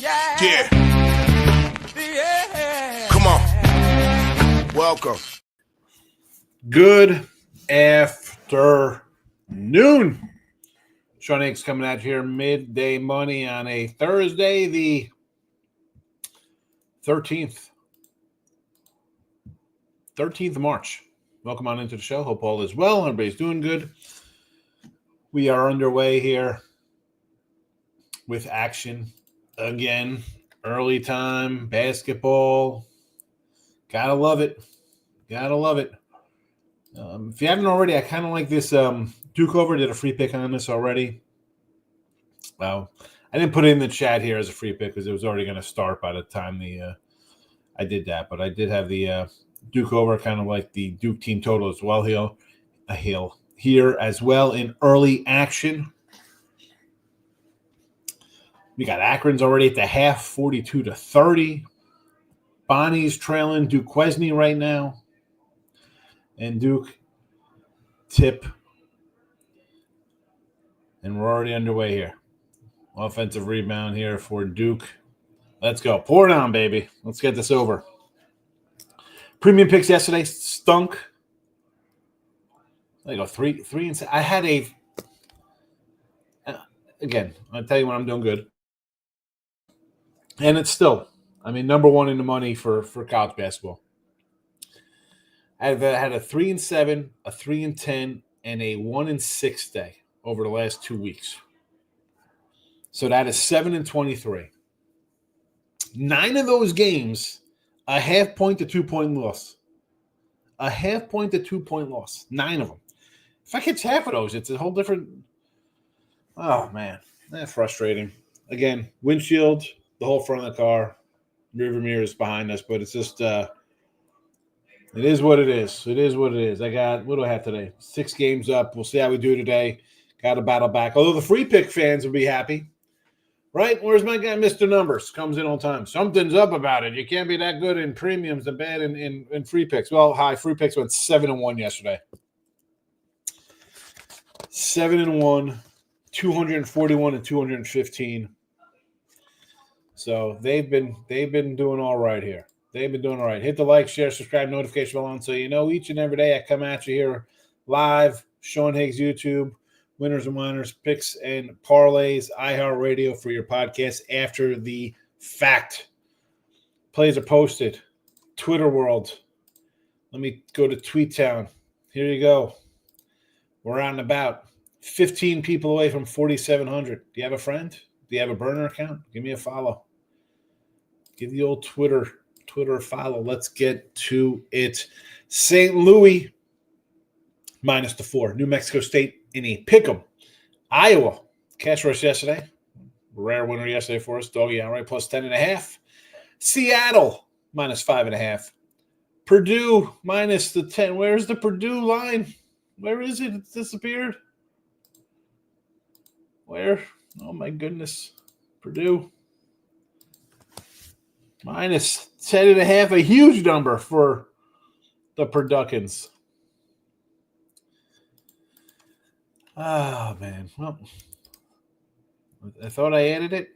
Yeah. Come on. Welcome. Good afternoon. Sean Higgs coming out here midday money on a Thursday, the 13th of March. Welcome on into the show. Hope all is well. Everybody's doing good. We are underway here with action again. Early time basketball. Gotta love it. Gotta love it. If you haven't already, I kind of like this. Duke Over did a free pick on this already. Well, I didn't put it in the chat here as a free pick because it was already going to start by the time I did that. But I did have the Duke Over, kind of like the Duke team total as well here as well in early action. We got Akron's already at the half, 42-30. Bonnie's trailing Duquesne right now. And Duke tip. And we're already underway here. Offensive rebound here for Duke. Let's go. Pour it on, baby. Let's get this over. Premium picks yesterday stunk. There you go. Three and 7. I had a again, I'll tell you when I'm doing good. And it's still, number one in the money for college basketball. I had a 3 and 7, a 3 and 10, and a 1 and 6 day over the last 2 weeks. So that is 7 and 23. 9 of those games, a half point to 2 point loss. A half point to 2 point loss. 9 of them. If I catch half of those, it's a whole different. Oh man, that's frustrating. Again, windshield, the whole front of the car, rearview mirror is behind us, but it's just. It is what it is. It is what it is. What do I have today? 6 games up. We'll see how we do today. Got to battle back. Although the free pick fans will be happy. Right? Where's my guy, Mr. Numbers? Comes in all the time. Something's up about it. You can't be that good in premiums and bad in free picks. Well, free picks went 7-1 yesterday. 7-1, 241 and 215. So they've been doing all right here. They've been doing all right. Hit the like, share, subscribe, notification bell on so you know each and every day I come at you here live. Sean Higgs YouTube, Winners and Whiners, picks and parlays, iHeartRadio for your podcast after the fact. Plays are posted. Twitter world. Let me go to Tweet Town. Here you go. We're out and about. 15 people away from 4,700. Do you have a friend? Do you have a burner account? Give me a follow. Give the old Twitter follow. Let's get to it. St. Louis -4. New Mexico State in a pick'em. Iowa cash rush yesterday. Rare winner yesterday for us. Doggy outright plus 10.5. Seattle -5.5. Purdue minus the 10. Where's the Purdue line? Where is it? It's disappeared. Where? Oh my goodness. Purdue. Minus 10.5, a huge number for the Purduckins. Oh, man. Well, I thought I added it.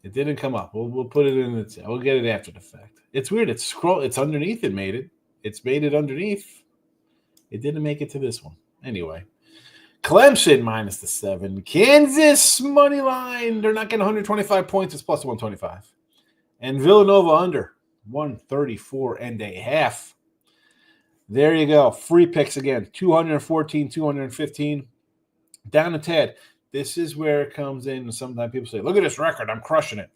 It didn't come up. We'll put it in the. We'll get it after the fact. It's weird. It's underneath. It made it. It's made it underneath. It didn't make it to this one. Anyway. Clemson -7. Kansas money line. They're not getting 125 points. It's plus 125. And Villanova under 134.5. There you go. Free picks again. 214, 215. Down a tad. This is where it comes in. And sometimes people say, look at this record. I'm crushing it.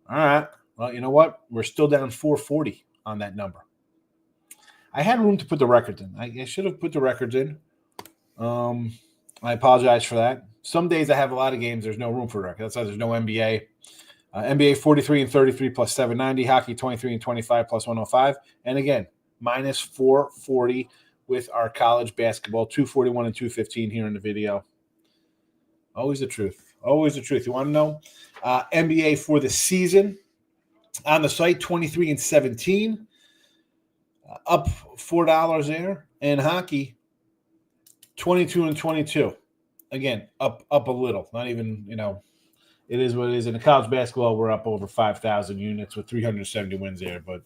All right. Well, you know what? We're still down 440 on that number. I had room to put the records in. I should have put the records in. I apologize for that. Some days I have a lot of games. There's no room for records. That's why there's no NBA. NBA 43 and 33 plus 790. Hockey 23 and 25 plus 105. And again, -440 with our college basketball. 241 and 215 here in the video. Always the truth. Always the truth. You want to know? NBA for the season on the site, 23 and 17. Up $4 there. And hockey, 22 and 22. Again, up a little. Not even, it is what it is. In the college basketball, we're up over 5,000 units with 370 wins there. But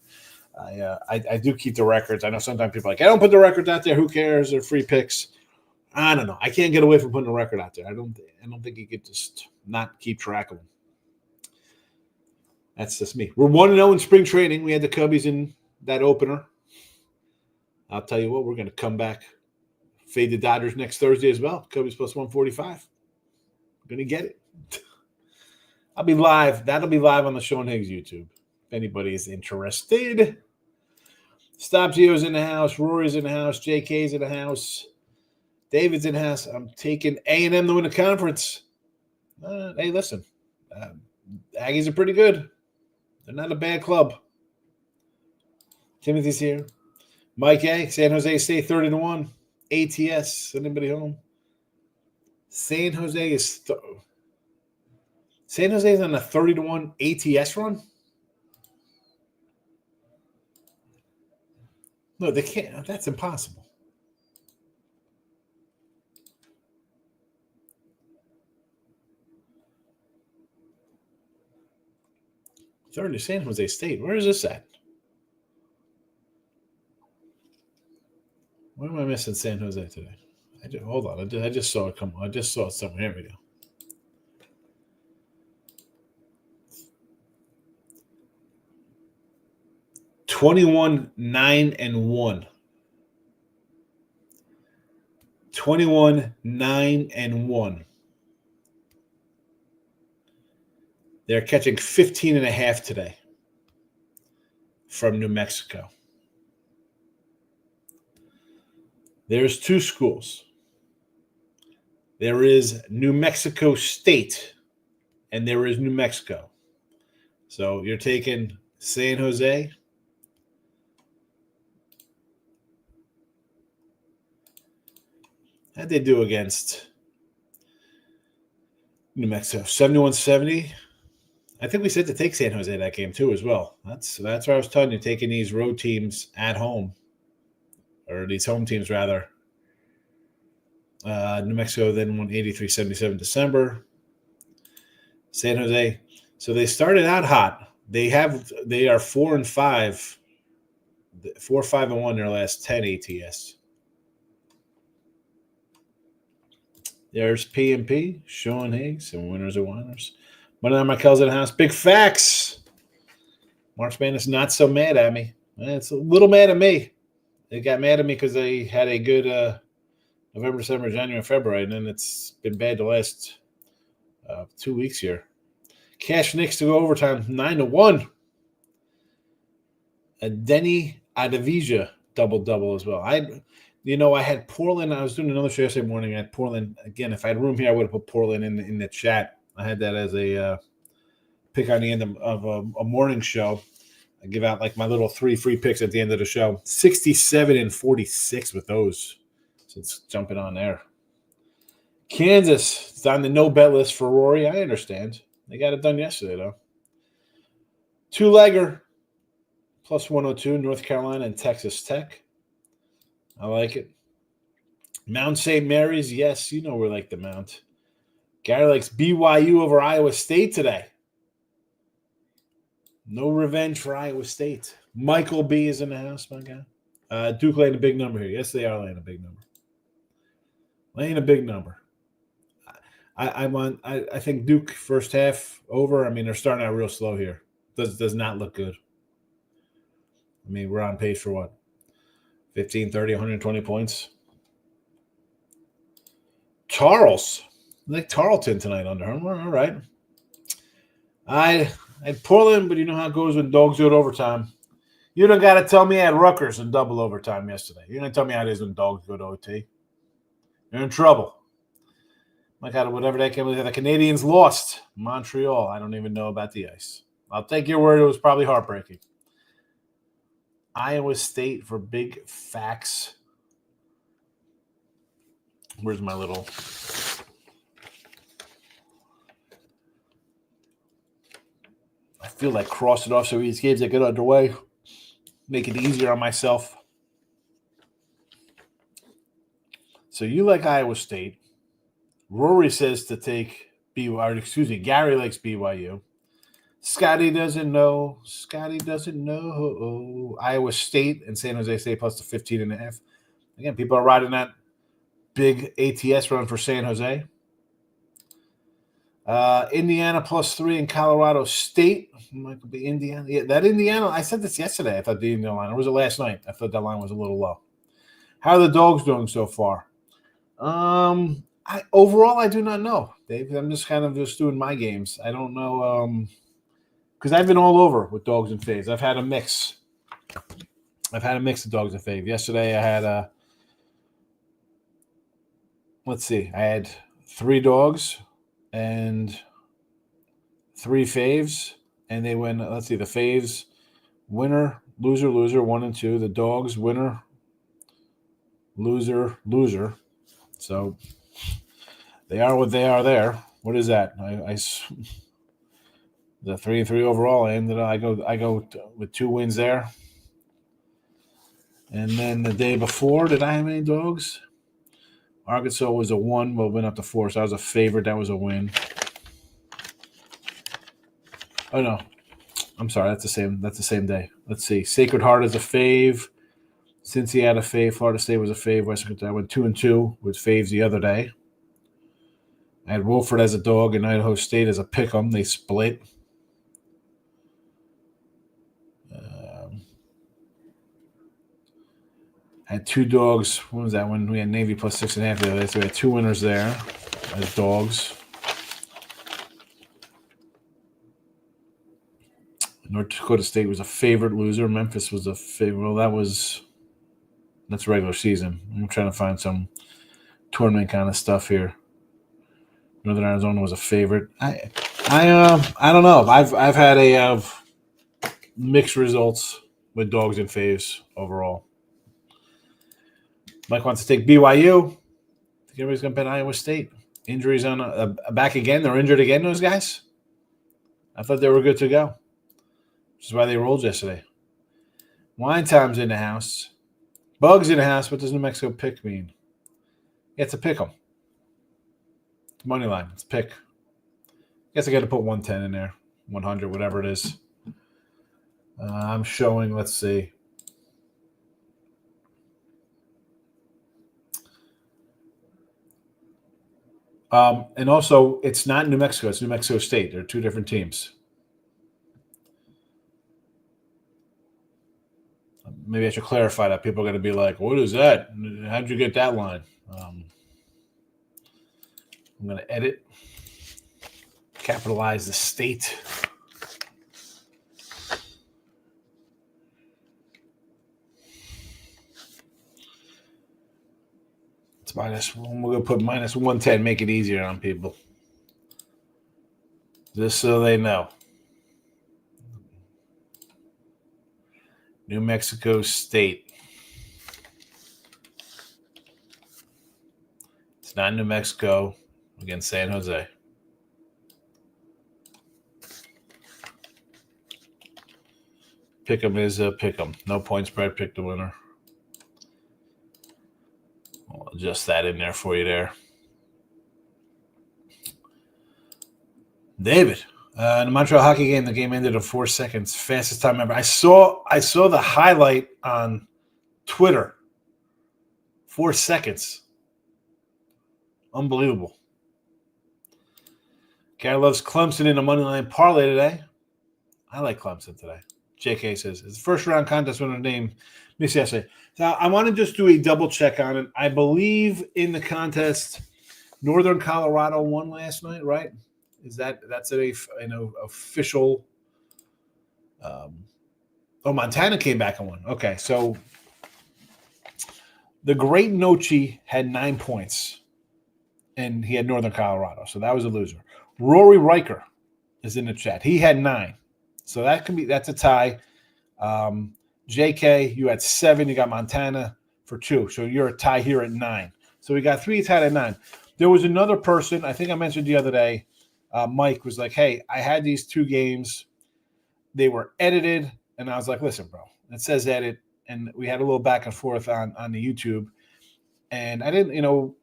I do keep the records. I know sometimes people are like, I don't put the records out there. Who cares? They're free picks. I don't know. I can't get away from putting a record out there. I don't think you could just not keep track of them. That's just me. We're 1-0 in spring training. We had the Cubbies in that opener. I'll tell you what, we're going to come back, fade the Dodgers next Thursday as well. Cubbies plus 145. We're going to get it. I'll be live. That'll be live on the Sean Higgs YouTube. If anybody is interested. Stop Gio's in the house. Rory's in the house. JK's in the house. David's in the house. I'm taking A&M to win the conference. Hey, listen. Aggies are pretty good. They're not a bad club. Timothy's here. Mike A. San Jose State 30-1. ATS. Anybody home? San Jose is on a 30-1 ATS run? No, they can't. That's impossible. Third to San Jose State. Where is this at? Why am I missing San Jose today? Hold on. I just saw it come on. I just saw it somewhere. Here we go. $21 9-1. 21 9-1. They're catching 15.5 today from New Mexico. There's two schools. There is New Mexico State, and there is New Mexico. So you're taking San Jose. How'd they do against New Mexico? 71-70. I think we said to take San Jose that game too as well. That's what I was telling you, taking these road teams at home, or these home teams rather. New Mexico then won 83-77 December. San Jose. So they started out hot. They are 4-5. 4-5-1 their last 10 ATS. There's P&P, Sean Higgs, and Winners and Whiners. Monday Night Michael's in the house. Big facts. March Madness not so mad at me. It's a little mad at me. They got mad at me because they had a good November, December, January, February, and then it's been bad the last 2 weeks here. Cash Knicks to go overtime, 9-1. A Denny Adavija double as well. I had Portland. I was doing another show yesterday morning. I had Portland. Again, if I had room here, I would have put Portland in the chat. I had that as a pick on the end of a morning show. I give out like my little 3 free picks at the end of the show. 67-46 with those. So it's jumping on there. Kansas is on the no-bet list for Rory. I understand. They got it done yesterday, though. Two-legger, plus 102, North Carolina and Texas Tech. I like it. Mount St. Mary's, yes, we like the Mount. Gary likes BYU over Iowa State today. No revenge for Iowa State. Michael B is in the house, my guy. Duke laying a big number here. Yes, they are laying a big number. Laying a big number. I think Duke first half over. I mean, they're starting out real slow here. Does not look good. I mean, we're on pace for what? 15, 30, 120 points. Charles. I like Tarleton tonight under him. All right. I had Portland, but you know how it goes when dogs go to overtime. You don't got to tell me I had Rutgers in double overtime yesterday. You don't tell me how it is when dogs go to OT. You're in trouble. My God, whatever that came with, the Canadians lost Montreal. I don't even know about the ice. I'll take your word. It was probably heartbreaking. Iowa State for big facts. Where's my little... I feel like cross it off so these games that get underway. Make it easier on myself. So you like Iowa State. Rory says to take Gary likes BYU. Scotty doesn't know. Iowa State and San Jose State plus the 15.5. Again, people are riding that big ATS run for San Jose. Indiana plus 3 in Colorado State. Might be Indiana. Yeah, that Indiana. I said this yesterday. I thought the Indiana line. Or was it last night? I thought that line was a little low. How are the dogs doing so far? Overall, I do not know, Dave. I'm just kind of just doing my games. I don't know because I've been all over with dogs and faves. I've had a mix. Of dogs and faves. Yesterday, I had I had 3 dogs and 3 faves, and they went. Let's see, the faves, winner, loser, 1 and 2. The dogs, winner, loser. So they are what they are there. What is that? The 3 and 3 overall. I go with 2 wins there. And then the day before, did I have any dogs? Arkansas was a 1. Well, went up to 4, so I was a favorite. That was a win. Oh no, I'm sorry. That's the same day. Let's see. Sacred Heart is a fave. Cincy had a fave. Florida State was a fave. Western Kentucky. I went 2 and 2 with faves the other day. I had Wolford as a dog and Idaho State as a pick'em. They split. I had 2 dogs. When was that? When we had Navy plus 6.5 the other day. So we had 2 winners there as dogs. North Dakota State was a favorite loser. Memphis was a favorite. Well, that's regular season. I'm trying to find some tournament kind of stuff here. Northern Arizona was a favorite. I don't know. I've had a mixed results with dogs and faves overall. Mike wants to take BYU. I think everybody's going to bet Iowa State. Injuries on back again. They're injured again, those guys. I thought they were good to go, which is why they rolled yesterday. Wine Time's in the house. Bugs in the house. What does New Mexico pick mean? Yeah, it's a pick 'em. It's money line. It's pick. Guess I got to put 110 in there. 100, whatever it is. I'm showing, let's see. And also, it's not New Mexico. It's New Mexico State. They're 2 different teams. Maybe I should clarify that. People are going to be like, what is that? How'd you get that line? I'm going to edit. Capitalize the state. It's minus. We're going to put minus 110. Make it easier on people. Just so they know. New Mexico State. It's not New Mexico against San Jose. Pick'em is a pick'em. No point spread. Pick the winner. I'll adjust that in there for you there. David. In the Montreal hockey game, the game ended in 4 seconds. Fastest time ever. I saw the highlight on Twitter. 4 seconds. Unbelievable. Gary loves Clemson in a moneyline parlay today. I like Clemson today. JK says, it's the first round contest winner named Miss yesterday. Now, I want to just do a double check on it. I believe in the contest, Northern Colorado won last night, right? That's an official? Montana came back and won. Okay, so the Great Nochi had 9 points, and he had Northern Colorado, so that was a loser. Rory Riker is in the chat. He had 9, so that's a tie. JK, you had 7. You got Montana for 2, so you're a tie here at 9. So we got 3 tied at 9. There was another person I think I mentioned the other day. Mike was like, hey, I had these 2 games. They were edited. And I was like, listen, bro, it says edit. And we had a little back and forth on the YouTube. And I didn't,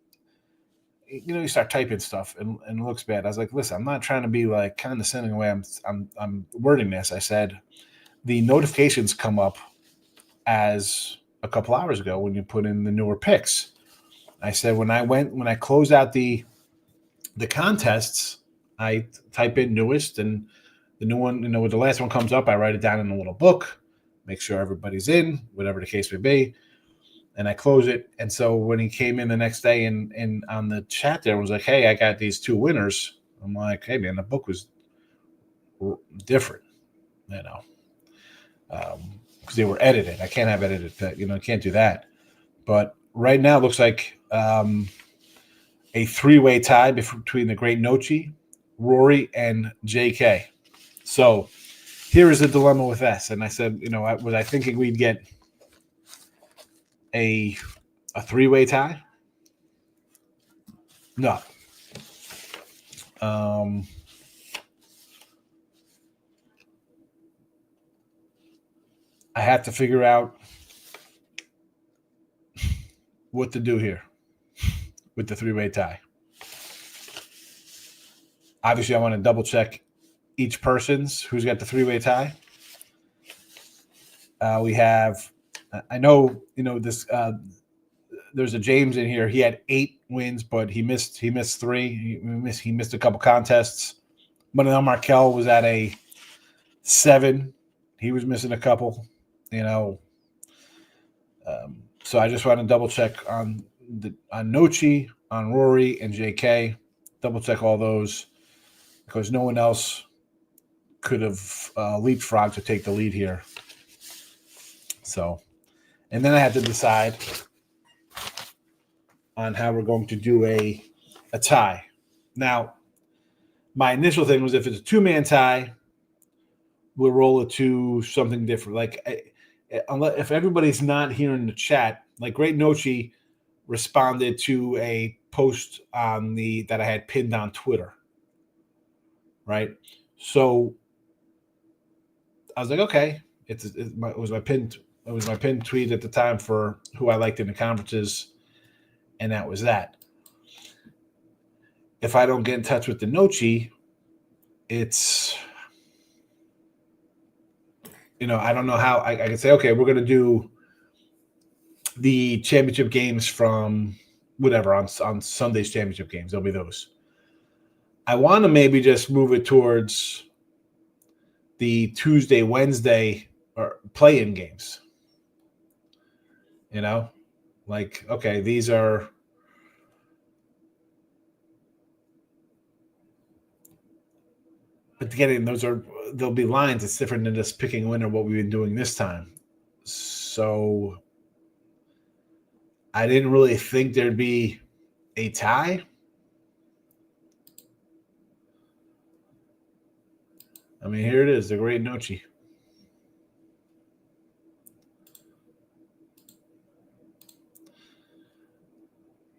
you start typing stuff and it looks bad. I was like, listen, I'm not trying to be like condescending the way I'm wording this. I said the notifications come up as a couple hours ago when you put in the newer picks. I said when I close out the contests, I type in newest, and the new one, when the last one comes up, I write it down in a little book, make sure everybody's in, whatever the case may be, and I close it. And so when he came in the next day and on the chat there was like, hey, I got these 2 winners. I'm like, hey man, the book was different, because they were edited. I can't have edited, I can't do that. But right now it looks like a 3-way tie between the great Nochi, Rory, and JK. So here is the dilemma with us. And I said, was I thinking we'd get a 3-way tie? No. I have to figure out what to do here with the 3-way tie. Obviously, I want to double check each person's who's got the 3-way tie. We have, I know, this. There's a James in here. He had 8 wins, but he missed 3. He missed a couple contests. Manuel Markel was at a 7. He was missing a couple. So I just want to double check on Nochi, on Rory, and JK. Double check all those because no one else could have leapfrogged to take the lead here. So, and then I had to decide on how we're going to do a tie. Now, my initial thing was if it's a 2-man tie, we'll roll it to something different. Like, if everybody's not here in the chat, like Great Nochi responded to a post on that I had pinned on Twitter, right? So I was like, okay, it was my pinned tweet at the time for who I liked in the conferences, and that was that. If I don't get in touch with the Nochi, it's I don't know how I can say, okay, we're going to do the championship games from whatever on Sunday's championship games. There'll be those. I want to maybe just move it towards the Tuesday, Wednesday, or play-in games. Like, okay, these are. But again, there'll be lines. It's different than just picking a winner, what we've been doing this time. So I didn't really think there'd be a tie. I mean, here it is, the Great Nochi.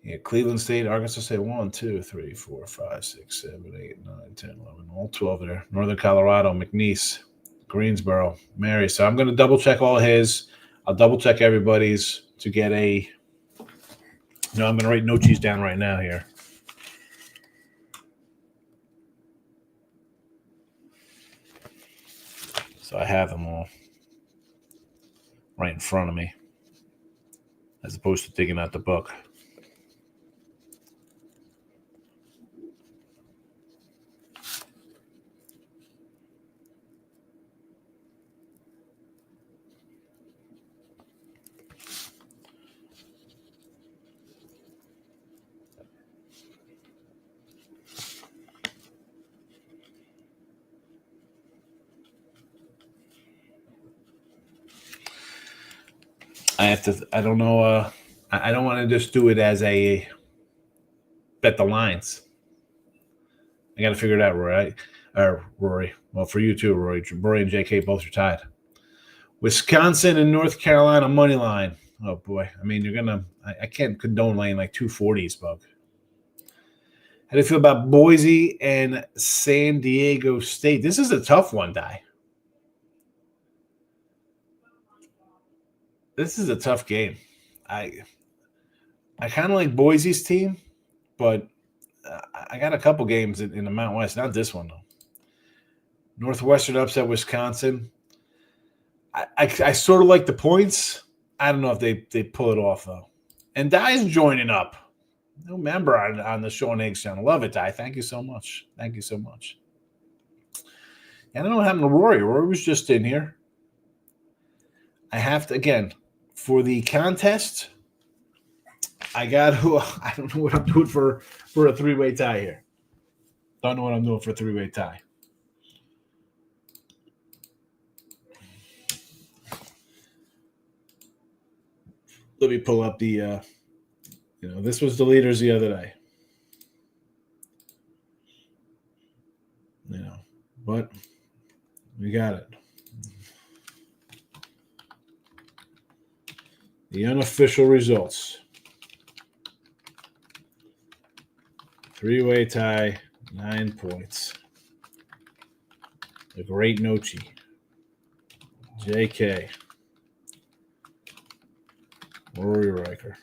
Yeah, Cleveland State, Arkansas State, 1, 2, 3, 4, 5, 6, 7, 8, 9, 10, 11, all 12 there. Northern Colorado, McNeese, Greensboro, Mary. So I'm going to double check all his. I'll double check everybody's to get a. I'm going to write Nochi's down right now here. So I have them all right in front of me, as opposed to digging out the book. I don't know. I don't want to just do it as a bet the lines. I got to figure it out, Rory. Rory. Well, for you too, Rory. Rory and JK both are tied. Wisconsin and North Carolina money line. Oh boy. I mean, I can't condone laying like 240s, Bug. How do you feel about Boise and San Diego State? This is a tough one, Di. This is a tough game. I kind of like Boise's team, but I got a couple games in the Mountain West. Not this one though. Northwestern upset Wisconsin. I sort of like the points. I don't know if they pull it off though. And Dye's joining up. New member on the Sean Higgs channel. Love it, Dye. Thank you so much. Thank you so much. I don't know what happened to Rory. Rory was just in here. I have to, again, for the contest, I don't know what I'm doing for a three-way tie here. Don't know what I'm doing for a three-way tie. Let me pull up the, this was the leaders the other day. But we got it. The unofficial results. Three-way tie, 9 points. The great Nochi. JK. Rory Riker.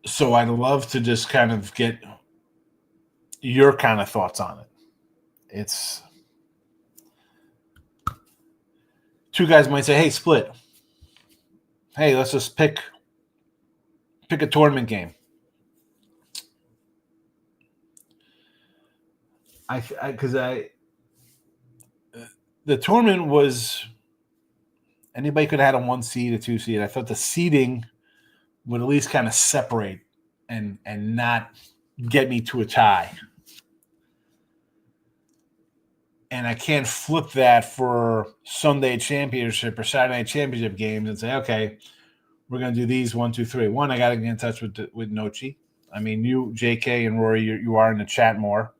So I'd love to just kind of get your kind of thoughts on it. It's two guys might say, hey, split. Hey, let's just pick a tournament game. The tournament was anybody could have had a 1 seed, a 2 seed. I thought the seeding would at least kind of separate and not get me to a tie. And I can't flip that for Sunday championship or Saturday championship games and say, okay, we're going to do these 1, 2, 3. One, I got to get in touch with Nochi. I mean, you, JK, and Rory, you are in the chat more.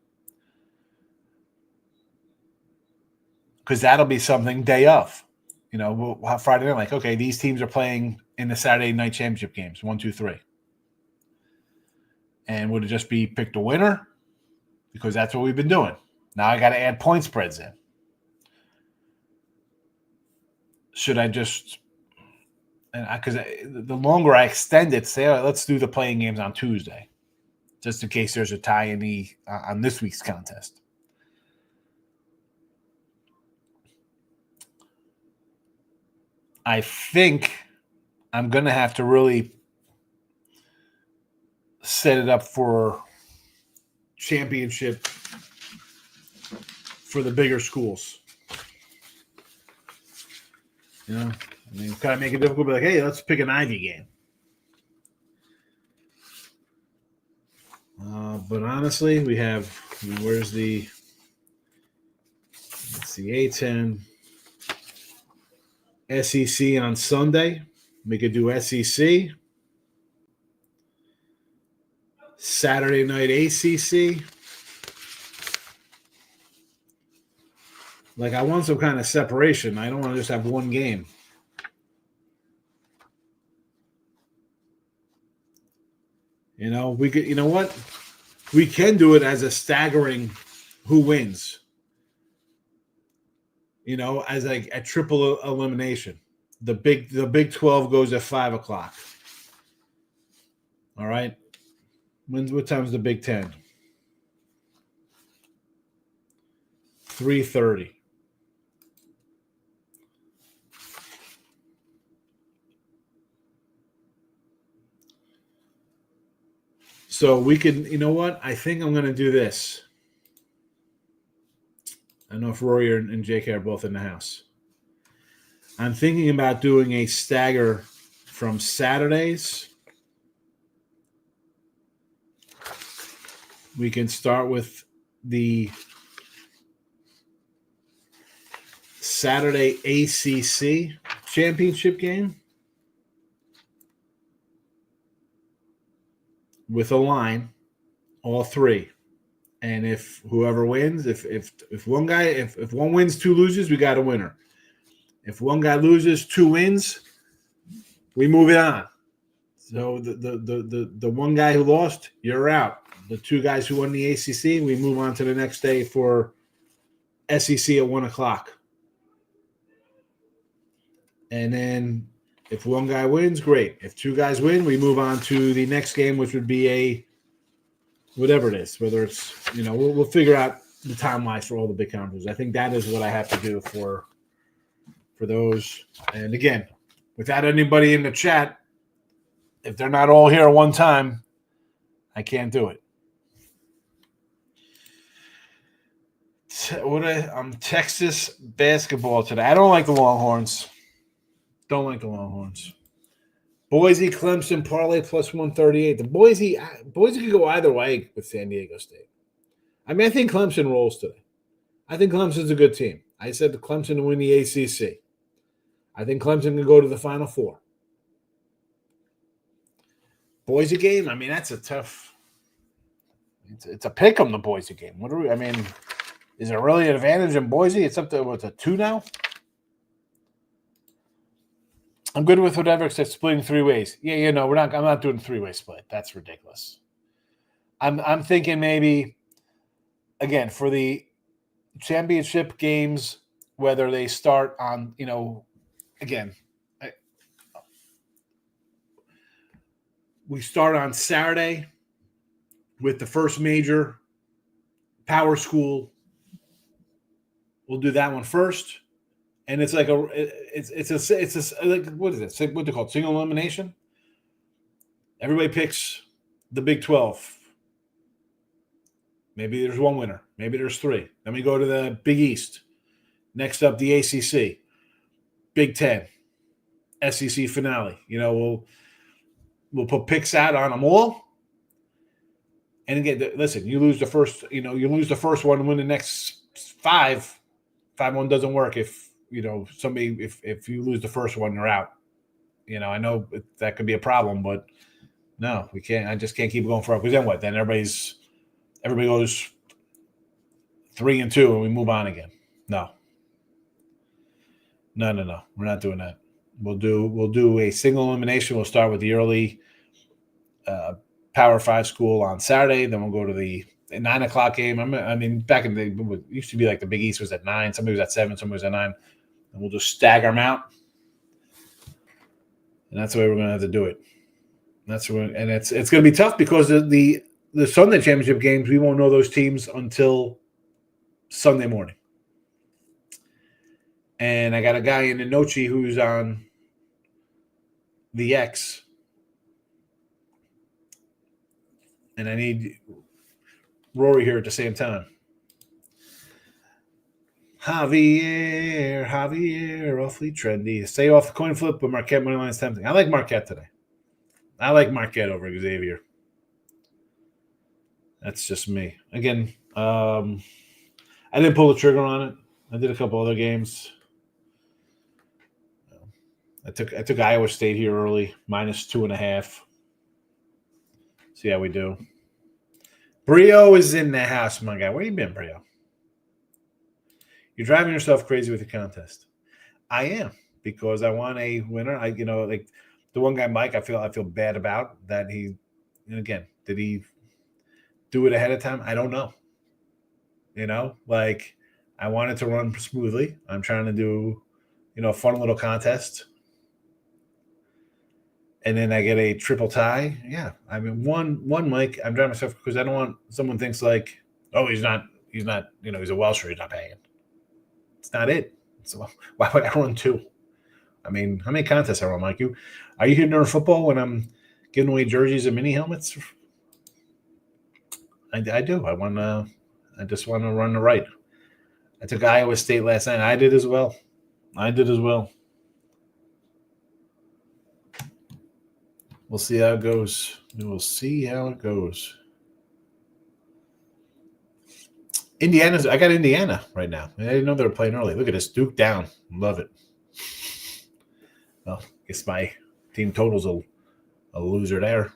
Because that'll be something day of. We'll have Friday night, like, okay, these teams are playing in the Saturday night championship games, 1, 2, 3. And would it just be pick the winner? Because that's what we've been doing. Now I got to add point spreads in. Should I just – because the longer I extend it, say, let's do the playing games on Tuesday, just in case there's a tie on this week's contest. I think I'm going to have to really set it up for championship for the bigger schools. Kind of make it difficult. Be like, hey, let's pick an Ivy game. But honestly, we have where's the A10 SEC on Sunday. We could do SEC. Saturday night ACC. Like, I want some kind of separation. I don't want to just have one game. We could, you know what? We can do it as a staggering who wins. As a triple elimination. The Big 12 goes at 5 o'clock. All right. What time's the Big 10? 3:30. So we can, you know what? I think I'm going to do this. I don't know if Rory and JK are both in the house. I'm thinking about doing a stagger from Saturdays. We can start with the Saturday ACC championship game with a line, all three. And if whoever wins, if one wins, 2 loses, we got a winner. If one guy loses, 2 wins, we move it on. So the one guy who lost, you're out. The 2 guys who won the ACC, we move on to the next day for SEC at 1 o'clock. And then if one guy wins, great. If two guys win, we move on to the next game, which would be a whatever it is, whether it's, we'll figure out the time-wise for all the big conferences. I think that is what I have to do for those. And again, without anybody in the chat, if they're not all here at one time, I can't do it. I'm Texas basketball today. I don't like the Longhorns. Don't like the Longhorns. Boise, Clemson, parlay plus 138. The Boise could go either way with San Diego State. I mean, I think Clemson rolls today. I think Clemson's a good team. I said the Clemson to win the ACC. I think Clemson can go to the Final Four. Boise game, I mean, that's a tough. It's a pick 'em, the Boise game. Is there really an advantage in Boise? It's up to what's a 2 now? I'm good with whatever except splitting 3 ways. Yeah, I'm not doing 3-way split. That's ridiculous. I'm thinking maybe again for the championship games, whether they start on, we start on Saturday with the first major power school. We'll do that one first, and it's like it's a like, what is it? What they call it? Single elimination. Everybody picks the Big 12. Maybe there's one winner. Maybe there's 3. Then we go to the Big East. Next up, the ACC, Big 10, SEC finale. We'll put picks out on them all. And again, listen, you lose the first one and win the next 5. 5-1 doesn't work if if you lose the first one, you're out. I know that could be a problem, but no, we can't. I just can't keep going forever. Because then what? Then everybody goes 3-2 and we move on again. No. We're not doing that. We'll do a single elimination. We'll start with the early Power 5 school on Saturday. Then we'll go to the 9 o'clock game. Back in the day, it used to be like the Big East was at 9. Somebody was at 7. Somebody was at 9. And we'll just stagger them out. And that's the way we're going to have to do it. And it's going to be tough because the Sunday championship games, we won't know those teams until Sunday morning. And I got a guy in the Nochi who's on the X. And I need Rory here at the same time. Javier, awfully trendy. Stay off the coin flip, but Marquette money line is tempting. I like Marquette today. I like Marquette over Xavier. That's just me. Again, I didn't pull the trigger on it. I did a couple other games. I took Iowa State here early, -2.5. See how we do. Brio is in the house, my guy. Where you been, Brio? You're driving yourself crazy with the contest. I am, because I want a winner. Like the one guy, Mike, I feel bad about that. He, again, did he do it ahead of time? I don't know. I want it to run smoothly. I'm trying to do, a fun little contest. And then I get a triple tie. Yeah. One, Mike, I'm driving myself because I don't want someone thinks like, oh, he's not, he's a Welsher, he's not paying. It's not it. So why would I run 2? How many contests I run, Mike? Are you here during football when I'm giving away jerseys and mini helmets? I do. I just want to run the right. I took Iowa State last night. I did as well. We'll see how it goes. I got Indiana right now. I didn't know they were playing early. Look at this. Duke down. Love it. Well, I guess my team total's a loser there.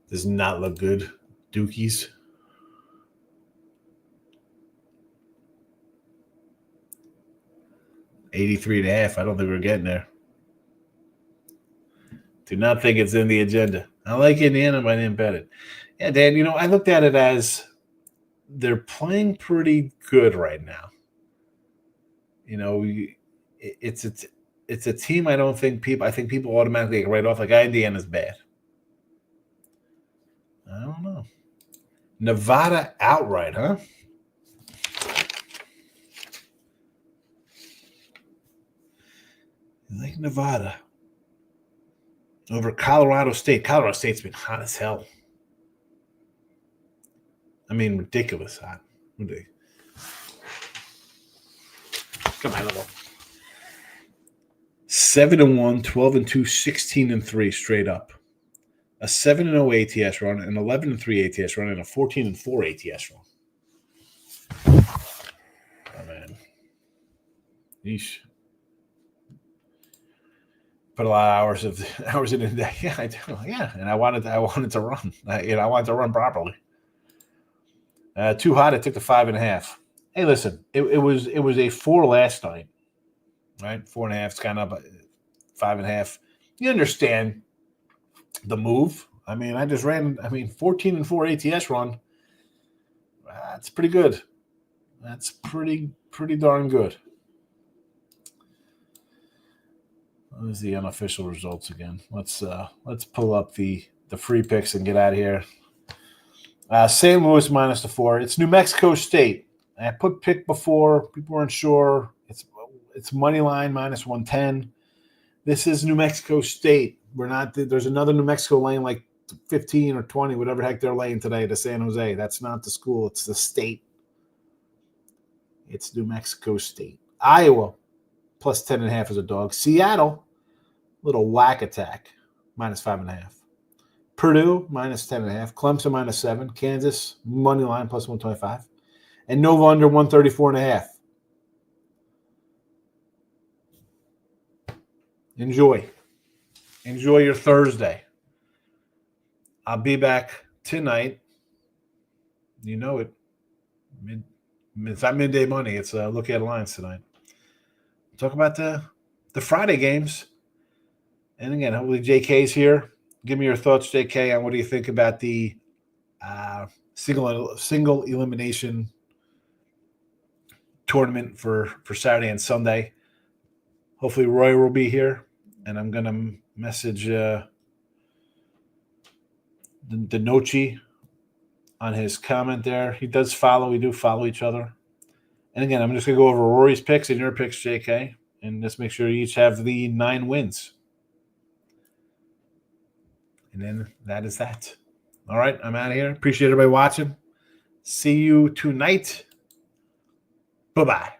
Does not look good. Dukies. $83.5. I don't think we're getting there. Do not think it's in the agenda. I like Indiana, but I didn't bet it. Yeah, Dan, I looked at it as they're playing pretty good right now. it's a team I think people automatically write off like Indiana's bad. I don't know. Nevada outright, huh? You like Nevada over Colorado State. Colorado State's been hot as hell. I mean, ridiculous hot. Come on, 7-1, 12-2, 16-3 straight up. A 7-0 ATS run, an 11-3 ATS run, and a 14-4 ATS run. Oh man, yeesh. Put a lot of hours in the day. Yeah, I do. Yeah, and I wanted to run. I wanted to run properly. Too hot. I took the 5.5. Hey, listen, it was a 4 last night, right? 4.5. It's kind of 5.5. You understand the move. I mean, I just ran. 14-4 ATS run. That's pretty good. That's pretty darn good. What is the unofficial results again? Let's pull up the free picks and get out of here. St. Louis minus the 4. It's New Mexico State. I put pick before. People weren't sure. It's money line minus 110. This is New Mexico State. We're not. There's another New Mexico lane like 15 or 20, whatever the heck they're laying today to San Jose. That's not the school. It's the state. It's New Mexico State. Iowa plus 10.5 as a dog. Seattle, little whack attack, minus 5.5. Purdue minus 10.5. Clemson minus 7. Kansas money line plus 125. And Nova under 134.5. Enjoy your Thursday. I'll be back tonight. You know it. It's not midday money. It's look at lines tonight. Talk about the Friday games. And again, hopefully JK's here. Give me your thoughts, JK, on what do you think about the single elimination tournament for Saturday and Sunday. Hopefully Roy will be here, and I'm going to message the Nochi on his comment there. He does follow. We do follow each other. And again, I'm just going to go over Rory's picks and your picks, JK, and just make sure you each have the 9 wins. And then that is that. All right, I'm out of here. Appreciate everybody watching. See you tonight. Bye-bye.